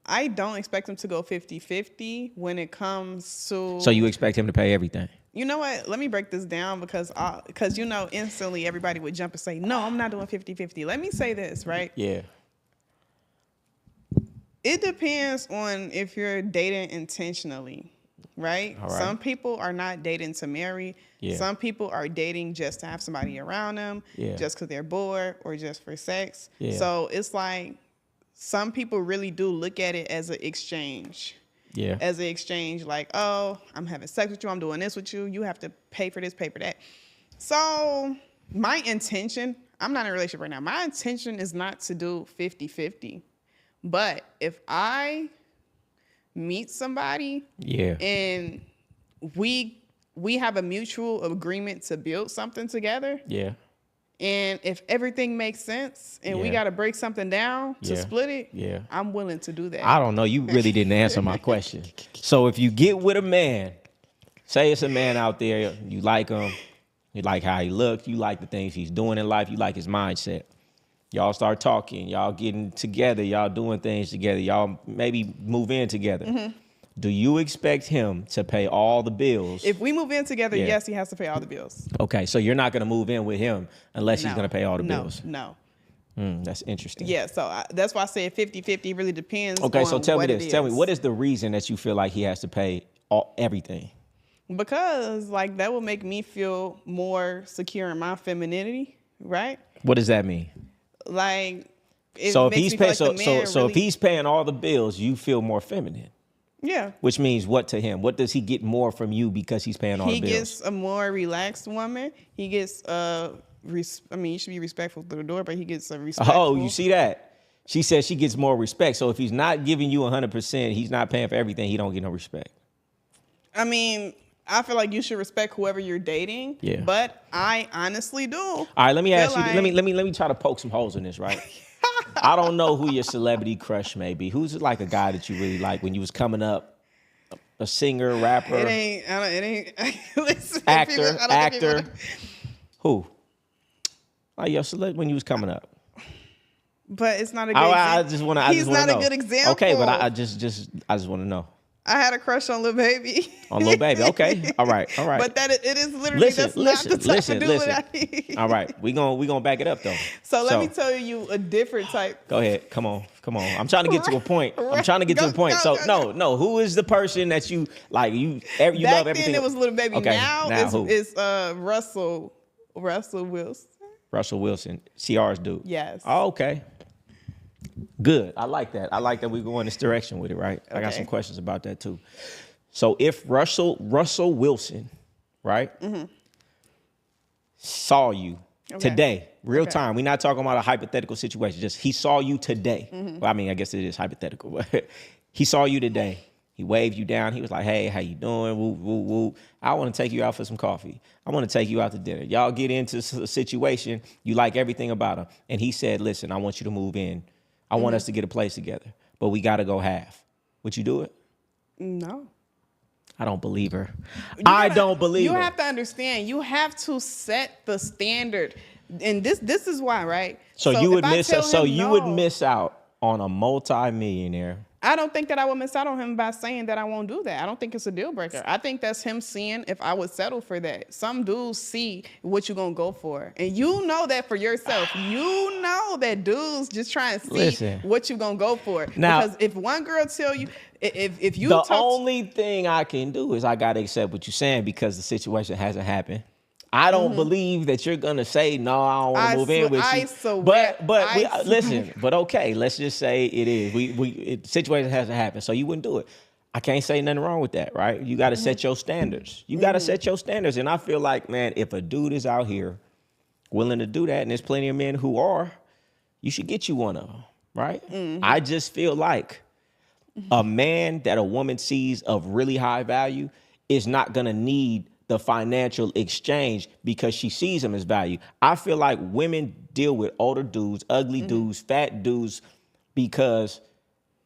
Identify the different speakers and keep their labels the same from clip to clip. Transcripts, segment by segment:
Speaker 1: I don't expect him to go 50-50 when it comes to.
Speaker 2: So you expect him to pay everything?
Speaker 1: You know what? Let me break this down because instantly everybody would jump and say, no, I'm not doing 50-50. Let me say this, right?
Speaker 2: Yeah.
Speaker 1: It depends on if you're dating intentionally, right?
Speaker 2: All right.
Speaker 1: Some people are not dating to marry.
Speaker 2: Yeah.
Speaker 1: Some people are dating just to have somebody around them, just because they're bored or just for sex.
Speaker 2: Yeah.
Speaker 1: So it's like some people really do look at it as an exchange.
Speaker 2: Yeah.
Speaker 1: As an exchange, like, oh, I'm having sex with you, I'm doing this with you, you have to pay for this, pay for that. So my intention, I'm not in a relationship right now. My intention is not to do 50-50. But if I meet somebody and we have a mutual agreement to build something together.
Speaker 2: Yeah.
Speaker 1: And if everything makes sense and we got to break something down to split it, I'm willing to do that.
Speaker 2: I don't know. You really didn't answer my question. So if you get with a man, say it's a man out there, you like him, you like how he looks, you like the things he's doing in life, you like his mindset. Y'all start talking, y'all getting together, y'all doing things together, y'all maybe move in together. Mm-hmm. Do you expect him to pay all the bills?
Speaker 1: If we move in together, yes, he has to pay all the bills.
Speaker 2: Okay, so you're not going to move in with him unless he's going to pay all the bills?
Speaker 1: No.
Speaker 2: That's interesting.
Speaker 1: Yeah, so that's why I said 50-50 really depends on
Speaker 2: Okay, so tell me
Speaker 1: what
Speaker 2: this.
Speaker 1: it is.
Speaker 2: Tell me, what is the reason that you feel like he has to pay everything?
Speaker 1: Because, like, that will make me feel more secure in my femininity, right?
Speaker 2: What does that mean?
Speaker 1: Like, if
Speaker 2: he's paying all the bills, you feel more feminine.
Speaker 1: Yeah.
Speaker 2: Which means what to him? What does he get more from you because he's paying all the bills?
Speaker 1: He gets a more relaxed woman. He gets you should be respectful through the door, but he gets a respectful.
Speaker 2: Oh, you see that? She says she gets more respect. So if he's not giving you 100%, he's not paying for everything, he don't get no respect.
Speaker 1: I mean, I feel like you should respect whoever you're dating.
Speaker 2: Yeah.
Speaker 1: But I honestly do.
Speaker 2: All right, let me ask you. Let me try to poke some holes in this, right? I don't know who your celebrity crush may be. Who's like a guy that you really like when you was coming up? A singer, rapper?
Speaker 1: It ain't. Listen,
Speaker 2: actor. Who? Like your celebrity when you was coming up.
Speaker 1: But it's not a good example. He's not a good example.
Speaker 2: Okay, but I just want to know.
Speaker 1: I had a crush on Lil Baby.
Speaker 2: On Lil Baby, okay, all right.
Speaker 1: But it is literally not the type of dude that I need.
Speaker 2: All right, we gonna back it up though.
Speaker 1: So let me tell you a different type.
Speaker 2: Go ahead, come on. I'm trying to get to a point. No. Who is the person that you like? You love everything.
Speaker 1: Back then it was Lil Baby.
Speaker 2: Okay,
Speaker 1: now it's Russell Wilson.
Speaker 2: Russell Wilson, Ciara's dude.
Speaker 1: Yes.
Speaker 2: Oh, okay. Good. I like that. I like that we go in this direction with it, right? Okay. I got some questions about that too. So if Russell Wilson, right, saw you today, real time, we're not talking about a hypothetical situation, just he saw you today. Well, I mean, I guess it is hypothetical, but he saw you today. He waved you down. He was like, hey, how you doing? Woo, woo, woo. I want to take you out for some coffee. I want to take you out to dinner. Y'all get into a situation. You like everything about him. And he said, listen, I want you to move in. I want us to get a place together, but we got to go half. Would you do it?
Speaker 1: No.
Speaker 2: I don't believe her. I don't believe her.
Speaker 1: You have to understand. You have to set the standard. And this is why, right?
Speaker 2: So you would miss out on a multi-millionaire.
Speaker 1: I don't think that I would miss out on him by saying that I won't do that. I don't think it's a deal breaker. I think that's him seeing if I would settle for that. Some dudes see what you're going to go for. And you know that for yourself. You know that dudes just try and see what you're going to go for. Now, because if one girl tell you, if you
Speaker 2: the only thing I can do is I got to accept what you're saying because the situation hasn't happened. I don't believe that you're gonna say no. I don't want to move in with you. But okay, let's just say it is. The situation hasn't happened, so you wouldn't do it. I can't say nothing wrong with that, right? You got to set your standards. You got to set your standards, and I feel like, man, if a dude is out here willing to do that, and there's plenty of men who are, you should get you one of them, right? I just feel like a man that a woman sees of really high value is not gonna need the financial exchange because she sees him as value. I feel like women deal with older dudes, ugly dudes, fat dudes,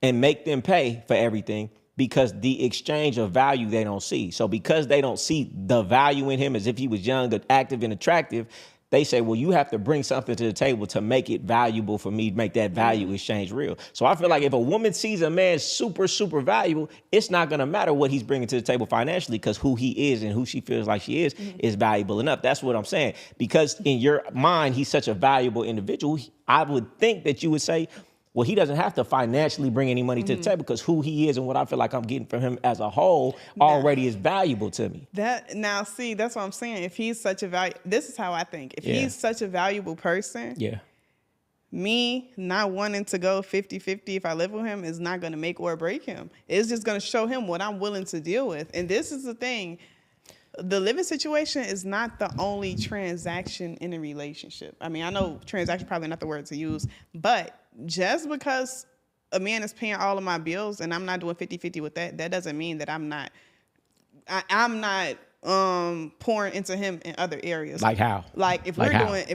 Speaker 2: and make them pay for everything because the exchange of value they don't see. So because they don't see the value in him as if he was young, active, and attractive, they say, well, you have to bring something to the table to make it valuable for me, make that value exchange real. So I feel like if a woman sees a man super, super valuable, it's not going to matter what he's bringing to the table financially, because who he is and who she feels like she is valuable enough. That's what I'm saying. Because in your mind, he's such a valuable individual, I would think that you would say, well, he doesn't have to financially bring any money to the table, because who he is and what I feel like I'm getting from him as a whole already is valuable to me.
Speaker 1: That's what I'm saying. If he's such a this is how I think. If he's such a valuable person, me not wanting to go 50-50 if I live with him is not going to make or break him. It's just going to show him what I'm willing to deal with. And this is the thing. The living situation is not the only transaction in a relationship. I mean, I know transaction probably not the word to use, but just because a man is paying all of my bills and I'm not doing 50-50 with that doesn't mean that I'm not pouring into him in other areas.
Speaker 2: Like how?
Speaker 1: Like if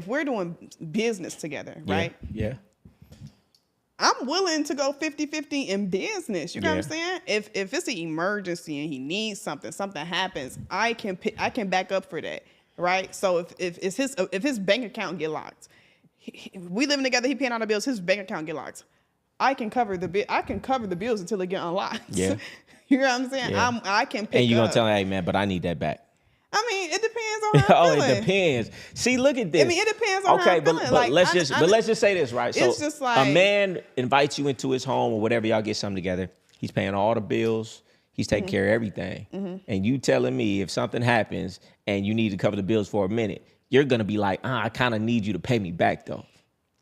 Speaker 1: we're doing business together, right?
Speaker 2: Yeah.
Speaker 1: I'm willing to go 50-50 in business. You know what I'm saying? If it's an emergency and he needs something happens, I can back up for that, right? So if his bank account get locked, we living together, he paying all the bills, his bank account get locked, I can cover the bills until it get unlocked. Yeah. You know what I'm saying? Yeah. I can pick up.
Speaker 2: And you're gonna tell him, hey man, but I need that back.
Speaker 1: I mean, it depends on how I'm feeling.
Speaker 2: It depends. See, look at this.
Speaker 1: I mean, it depends on how I'm feeling.
Speaker 2: But let's just say this, right? So it's just like, a man invites you into his home or whatever, y'all get something together. He's paying all the bills. He's taking care of everything. And you telling me if something happens and you need to cover the bills for a minute, you're gonna be like, I kind of need you to pay me back though.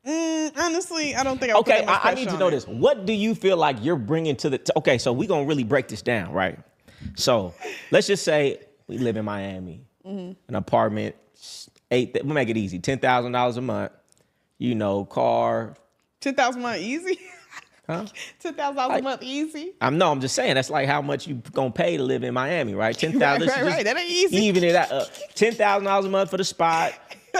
Speaker 1: Honestly, I don't think I'll put that much pressure
Speaker 2: I need to know this. What do you feel like you're bringing to the... Okay, so we're going to really break this down, right? So let's just say we live in Miami, an apartment, we'll make it easy, $10,000 a month, car.
Speaker 1: $10,000 a month easy?
Speaker 2: Huh?
Speaker 1: $10,000 a month easy?
Speaker 2: I'm just saying that's like how much you gonna pay to live in Miami, right? $10,000.
Speaker 1: Right. That ain't easy.
Speaker 2: Even it out, $10,000 a month for the spot,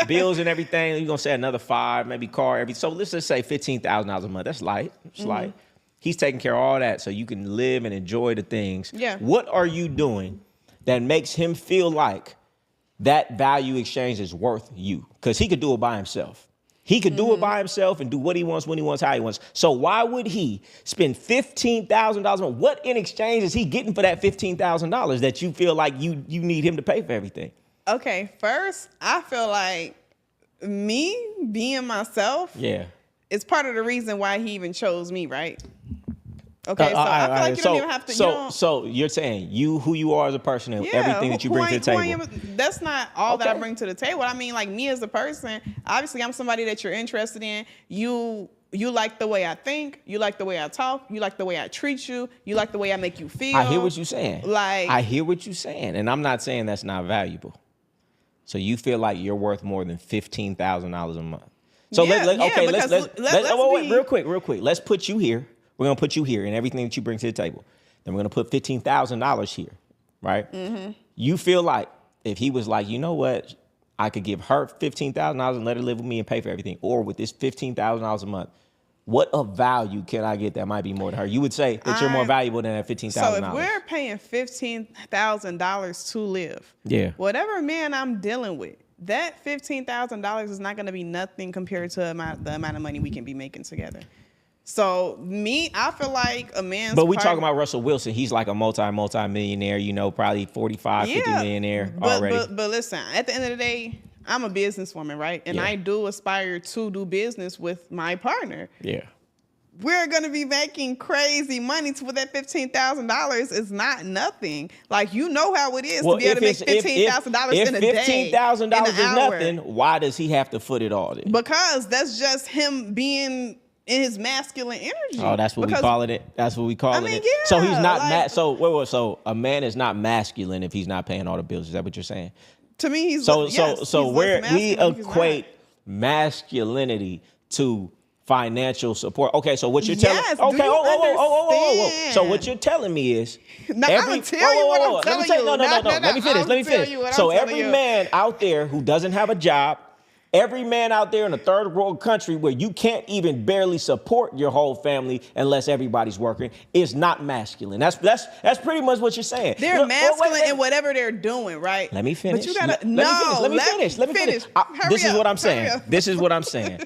Speaker 2: bills and everything. You're gonna say another $5,000, maybe car So let's just say $15,000 a month. That's light. It's light. He's taking care of all that so you can live and enjoy the things.
Speaker 1: Yeah.
Speaker 2: What are you doing that makes him feel like that value exchange is worth you? Because he could do it by himself. He could do it by himself and do what he wants, when he wants, how he wants. So why would he spend $15,000 a month? What in exchange is he getting for that $15,000 that you feel like you need him to pay for everything?
Speaker 1: Okay, first, I feel like me being myself is part of the reason why he even chose me, right? Okay, so I feel like you don't even have to...
Speaker 2: So you're saying who you are as a person and everything that you bring to the table.
Speaker 1: That's not all that I bring to the table. I mean, like me as a person, obviously I'm somebody that you're interested in. You like the way I think. You like the way I talk. You like the way I treat you. You like the way I make you feel.
Speaker 2: I hear what you're saying.
Speaker 1: I
Speaker 2: hear what you're saying. And I'm not saying that's not valuable. So you feel like you're worth more than $15,000 a month. So let's real quick. Let's put you here. We're going to put you here and everything that you bring to the table. Then we're going to put $15,000 here, right? You feel like if he was like, you know what, I could give her $15,000 and let her live with me and pay for everything, or with this $15,000 a month, what of value can I get that might be more to her? You would say that you're more valuable than that $15,000.
Speaker 1: So if we're paying $15,000 to live, whatever man I'm dealing with, that $15,000 is not going to be nothing compared to the amount of money we can be making together. So I feel like a man's...
Speaker 2: But we talking about Russell Wilson. He's like a multi-millionaire, probably 45, 50 millionaire already.
Speaker 1: But listen, at the end of the day, I'm a businesswoman, right? And I do aspire to do business with my partner.
Speaker 2: Yeah.
Speaker 1: We're going to be making crazy money for that $15,000 is not nothing. Like, you know how it is to be able to make $15,000 in a day.
Speaker 2: If $15,000 is nothing, why does he have to foot it all in?
Speaker 1: Because that's just him being... in his masculine energy.
Speaker 2: Oh, that's what we call it. That's what we call it.
Speaker 1: Yeah,
Speaker 2: so he's not so a man is not masculine if he's not paying all the bills. Is that what you're saying?
Speaker 1: To me, he's
Speaker 2: we equate masculinity to financial support. Okay, so what you're telling So what you're telling me is
Speaker 1: Let me finish.
Speaker 2: So every man out there who doesn't have a job, Every man out there in a third world country where you can't even barely support your whole family unless everybody's working is not masculine. That's pretty much what you're saying.
Speaker 1: They're masculine in whatever they're doing, right?
Speaker 2: Let me finish.
Speaker 1: But you gotta
Speaker 2: let me finish. This is what I'm saying. This is what I'm saying.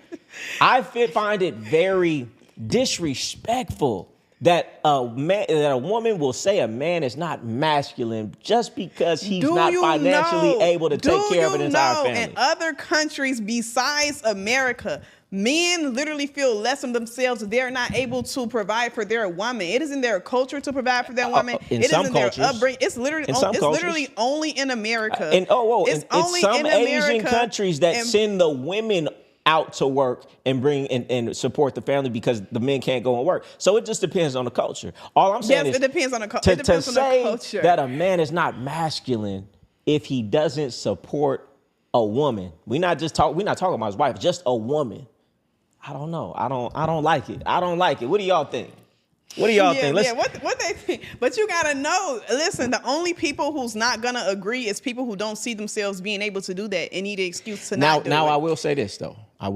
Speaker 2: I find it very disrespectful that a woman will say a man is not masculine just because he's not financially able to take care of an entire family.
Speaker 1: In other countries besides America, men literally feel less of themselves if they're not able to provide for their woman. It is in their culture to provide for their woman.
Speaker 2: In some cultures,
Speaker 1: their upbringing. It's literally only in America.
Speaker 2: And it's only in some Asian countries that send the women out to work and bring and support the family because the men can't go and work. So it just depends on the culture. All I'm saying is
Speaker 1: it depends on the culture.
Speaker 2: To say that a man is not masculine if he doesn't support a woman. We're not talking about his wife, just a woman. I don't know. I don't like it. I don't like it. What do y'all think? What do y'all think?
Speaker 1: What they think? But you gotta know. Listen, the only people who's not gonna agree is people who don't see themselves being able to do that and need an excuse to not do it.
Speaker 2: Now I will say this though. I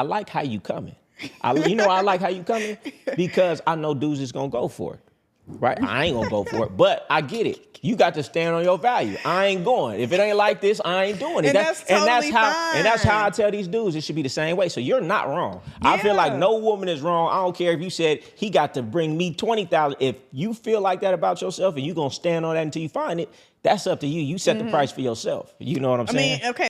Speaker 2: like how you coming. I like how you coming because I know dudes is gonna go for it. Right? I ain't gonna go for it, but I get it. You got to stand on your value. I ain't going. If it ain't like this, I ain't doing it.
Speaker 1: And that's
Speaker 2: how I tell these dudes it should be the same way. So you're not wrong. Yeah. I feel like no woman is wrong. I don't care if you said he got to bring me $20,000. If you feel like that about yourself and you gonna stand on that until you find it, that's up to you. You set the price for yourself. You know what I'm saying?
Speaker 1: Okay.